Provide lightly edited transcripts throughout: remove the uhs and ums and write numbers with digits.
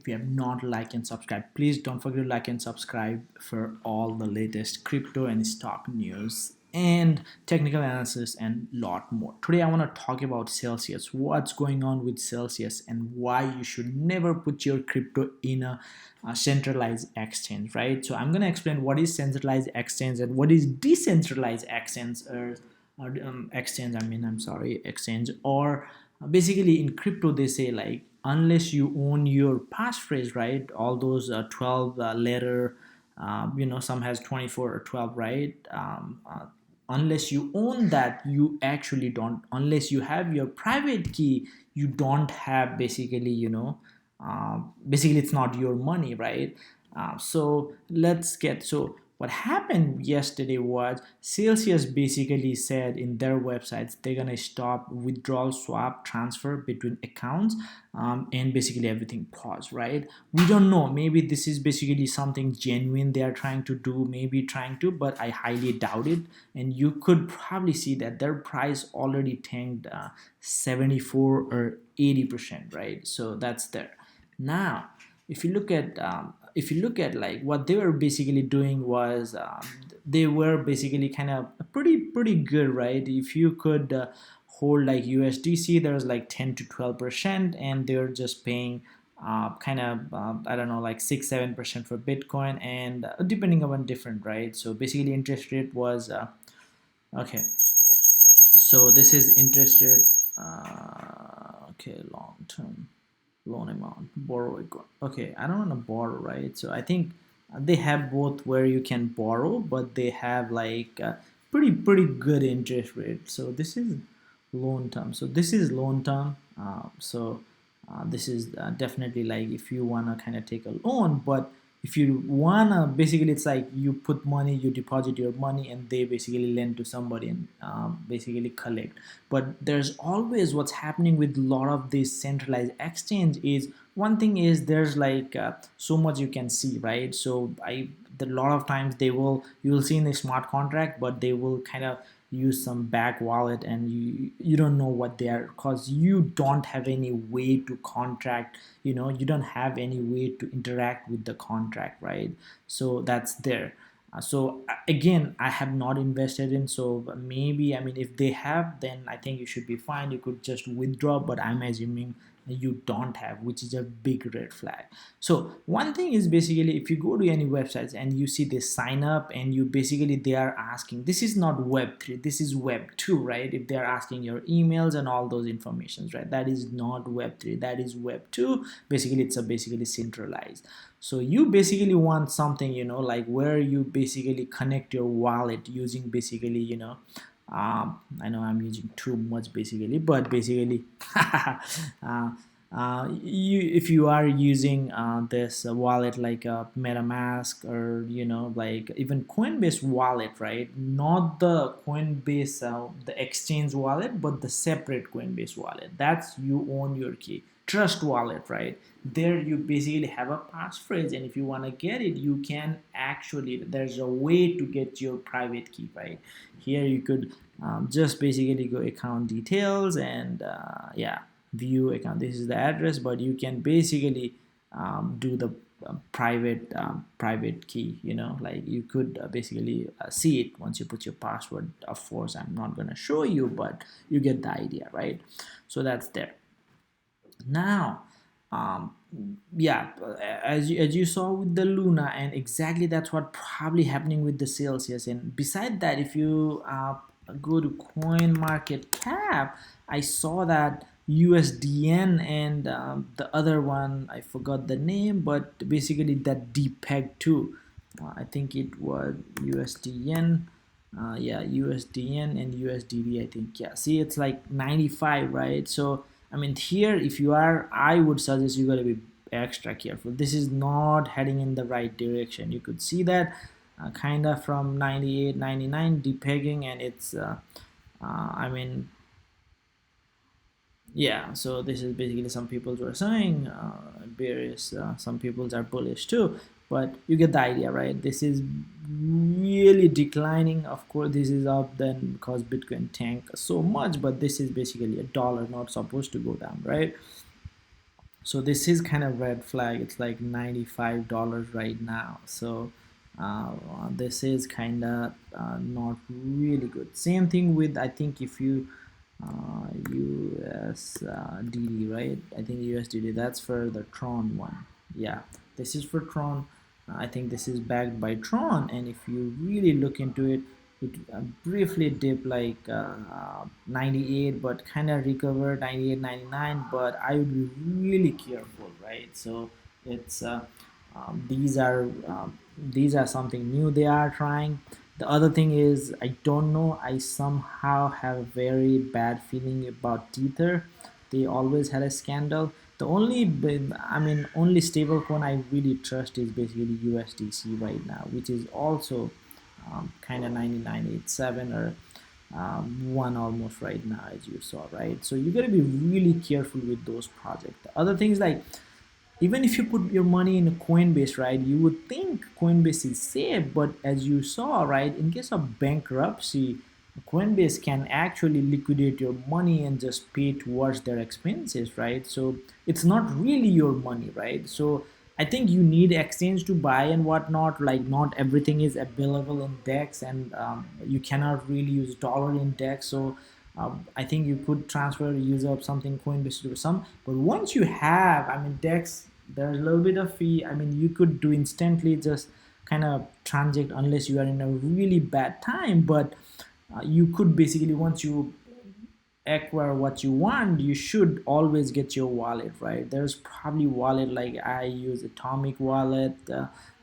If you have not liked and subscribed, please don't forget to like and subscribe for all the latest crypto and stock news and technical analysis and lot more. Today I want to talk about Celsius, what's going on with Celsius and why you should never put your crypto in a centralized exchange, right? So I'm going to explain what is centralized exchange and what is decentralized exchange, exchange, exchange. Or basically in crypto they say like unless you own your passphrase, right? All those 12 letter, some has 24 or 12, right? Unless you own that, you actually don't. Unless you have your private key, you don't have basically, basically it's not your money, right? So let's get so what happened yesterday was Celsius basically said in their websites they're gonna stop withdrawal, swap, transfer between accounts, and basically everything pause, right? We don't know, maybe this is basically something genuine they are trying to do, maybe trying to, but I highly doubt it. And you could probably see that their price already tanked 74 or 80%, right? So that's there. Now if you look at like what they were basically doing was, they were basically kind of pretty good, right? If you could hold like USDC, there's like 10 to 12%, and they're just paying I don't know, like 6-7% for Bitcoin, and depending on different, right? So basically interest rate was okay, so this is interest rate, okay, long term loan amount, borrow account. Okay, I don't want to borrow, right? So I think they have both where you can borrow, but they have like pretty good interest rate. So this is loan term. So this is loan term. This is definitely like if you wanna kind of take a loan, but if you wanna, basically it's like you put money, you deposit your money, and they basically lend to somebody and basically collect. But there's always what's happening with a lot of this centralized exchange is, one thing is there's like so much you can see, right? So a lot of times you will see in the smart contract, but they will kind of use some back wallet, and you don't know what they are, because you don't have any way to contract, you don't have any way to interact with the contract, right? So that's there. Again, I have not invested in, so maybe, I mean, if they have, then I think you should be fine, you could just withdraw, but I'm assuming you don't have, which is a big red flag. So one thing is, basically if you go to any websites and you see this sign up, and you basically they are asking, this is not web3, this is web2, right? If they are asking your emails and all those informations, right, that is not web3, that is web2. Basically it's a basically centralized. So you basically want something, like where you basically connect your wallet using basically, I know I'm using too much basically, but basically if you are using this wallet like MetaMask, or like even Coinbase wallet, right? Not the Coinbase the exchange wallet, but the separate Coinbase wallet, that's you own your key. Trust wallet, right? There you basically have a passphrase, and if you want to get it, you can actually, there's a way to get your private key, right? Here you could just basically go account details, and yeah, view account, this is the address, but you can basically do the private key, like you could basically see it once you put your password. Of course I'm not going to show you, but you get the idea, right? So that's there. Now um, yeah, as you saw with the Luna, and exactly that's what probably happening with the Celsius. And beside that, if you go to coin market cap, I saw that USDN and the other one, I forgot the name, but basically that depeg too. I think it was USDN, yeah, USDN and USDD, I think. Yeah, see, it's like 95, right? So I mean, here if you are, I would suggest you got to be extra careful. This is not heading in the right direction. You could see that kind of from 98, 99 depegging, and it's I mean, yeah. So this is basically, some people were saying bearish, some people are bullish too, but you get the idea, right? This is really declining. Of course this is up then because Bitcoin tanked so much, but this is basically a dollar, not supposed to go down, right? So this is kind of red flag. It's like $95 right now. So this is kind of not really good. Same thing with, I think, if you USDD, right? I think USDD, that's for the Tron one. Yeah, this is for Tron. I think this is backed by Tron, and if you really look into it, it briefly dipped like 98, but kind of recovered 98, 99. But I would be really careful, right? So it's these are something new they are trying. The other thing is, I don't know, I somehow have a very bad feeling about Tether. They always had a scandal. The only only stable coin I really trust is basically USDC right now, which is also kind of 99.87 or one almost right now, as you saw, right? So you got to be really careful with those projects. The other things, like, even if you put your money in a coinbase, right, you would think coinbase is safe, but as you saw, right, in case of bankruptcy, coinbase can actually liquidate your money and just pay towards their expenses, right? So it's not really your money, right? So I think you need exchange to buy and whatnot. Like, not everything is available in dex, and you cannot really use dollar in dex. So I think you could transfer, use up something coinbase to some, but once you have, I mean, dex, there's a little bit of fee. I mean, you could do instantly, just kind of transact unless you are in a really bad time. But you could basically, once you acquire what you want, you should always get your wallet, right? There's probably wallet, like I use atomic wallet.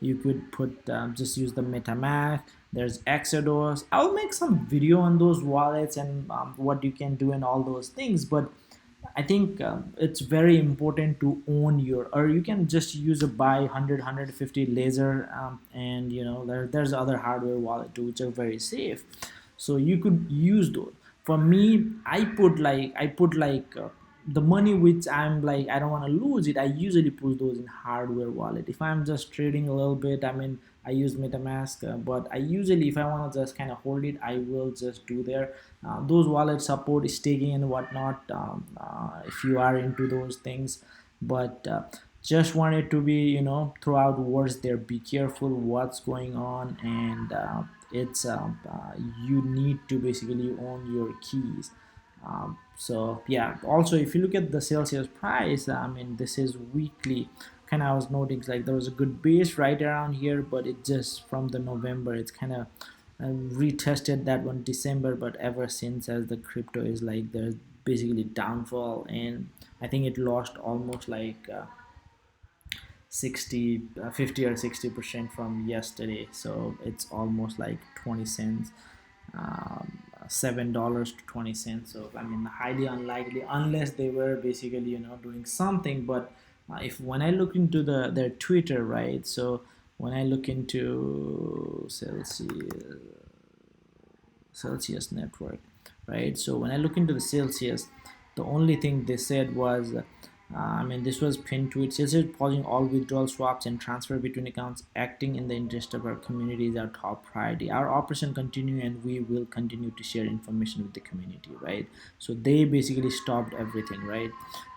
You could put just use the metamask. There's exodus. I'll make some video on those wallets and what you can do and all those things. But I think it's very important to own your, or you can just use a buy 100, laser, and there's other hardware wallet too, which are very safe. So you could use those. For me, I put like the money which I'm like, I don't want to lose it. I usually put those in hardware wallet. If I'm just trading a little bit, I mean, I use metamask, but I usually, if I want to just kind of hold it, I will just do there. Those wallets support staking and whatnot, if you are into those things. But just wanted to be, throughout words there, be careful what's going on. And it's you need to basically own your keys. So yeah, also if you look at the Celsius price, I mean, this is weekly. Kind of, I was noting like there was a good base right around here, but it just from the November, it's kind of retested that one December, but ever since, as the crypto is like, there's basically downfall. And I think it lost almost like 50 or 60% from yesterday. So it's almost like 20 cents, $7 to 20 cents. So I mean, highly unlikely, unless they were basically doing something. But if when I look into their Twitter, right, so when I look into Celsius network, right, so when I look into the Celsius, the only thing they said was I mean, this was pinned to it. Celsius pausing all withdrawal, swaps, and transfer between accounts, acting in the interest of our community is our top priority. Our operation continue, and we will continue to share information with the community, right? So they basically stopped everything, right?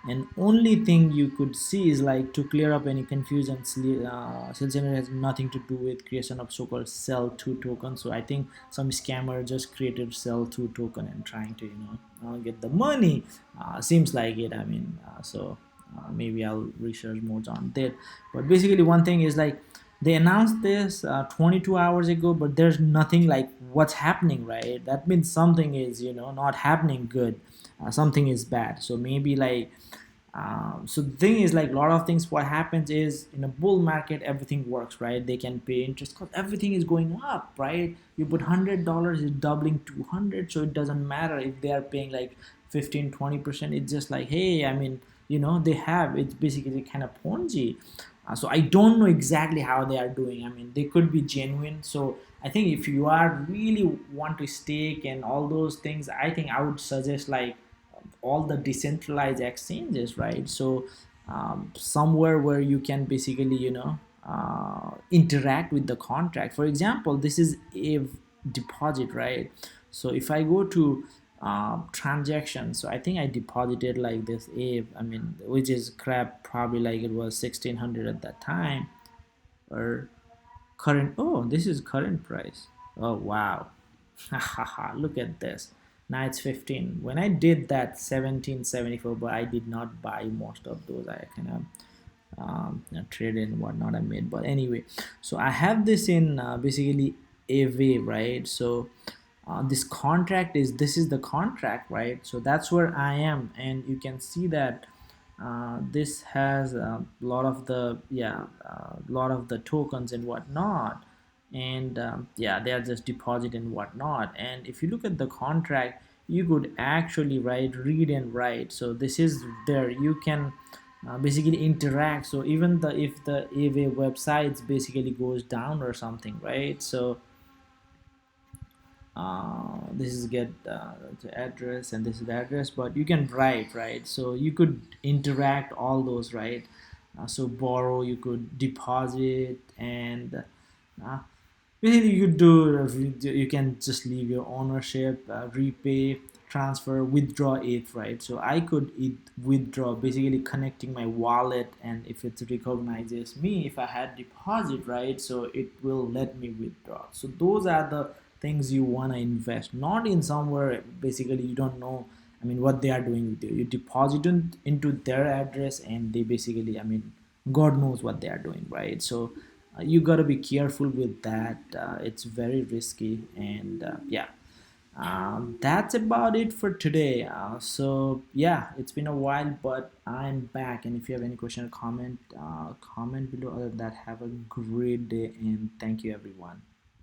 And only thing you could see is like, to clear up any confusion, Celsius has nothing to do with creation of so-called Cell 2 token. So I think some scammer just created Cell 2 token and trying to get the money. Seems like it. I mean, maybe I'll research more on that. But basically, one thing is like, they announced this 22 hours ago, but there's nothing like what's happening, right? That means something is not happening good. Something is bad. So maybe like, so the thing is like, a lot of things, what happens is, in a bull market everything works, right? They can pay interest because everything is going up, right? You put $100 is doubling 200, so it doesn't matter if they are paying like 15-20%. It's just like, hey, I mean, they have, it's basically kind of Ponzi. So I don't know exactly how they are doing. I mean, they could be genuine. So I think if you are really want to stake and all those things, I think I would suggest like all the decentralized exchanges, right? So somewhere where you can basically interact with the contract. For example, this is a deposit, right? So if I go to transaction. So I think I deposited like this ape, I mean, which is crap, probably like it was 1600 at that time, or current. Oh, this is current price. Oh wow. Look at this. Now it's 15. When I did that 1774, but I did not buy most of those. I kind of trade and whatnot I made. But anyway, so I have this in basically AV, right? So this is the contract, right? So that's where I am, and you can see that this has a lot of the lot of the tokens and whatnot, and yeah, they are just deposit and whatnot. And if you look at the contract, you could actually read and write. So this is there, you can basically interact. So even the if the AV websites basically goes down or something, right? So this is get the address, and this is the address, but you can write, right? So you could interact all those, right? So borrow, you could deposit, and uh, basically you do, you can just leave your ownership, repay, transfer, withdraw it, right? So I could withdraw, basically connecting my wallet, and if it recognizes me, if I had deposit, right, so it will let me withdraw. So those are the things you want to invest, not in somewhere basically you don't know, I mean, what they are doing with you. You deposit into their address, and they basically, I mean, God knows what they are doing, right? So you got to be careful with that. It's very risky, and yeah, that's about it for today. So yeah, it's been a while, but I'm back, and if you have any question or comment, comment below. Other than that, have a great day, and thank you everyone.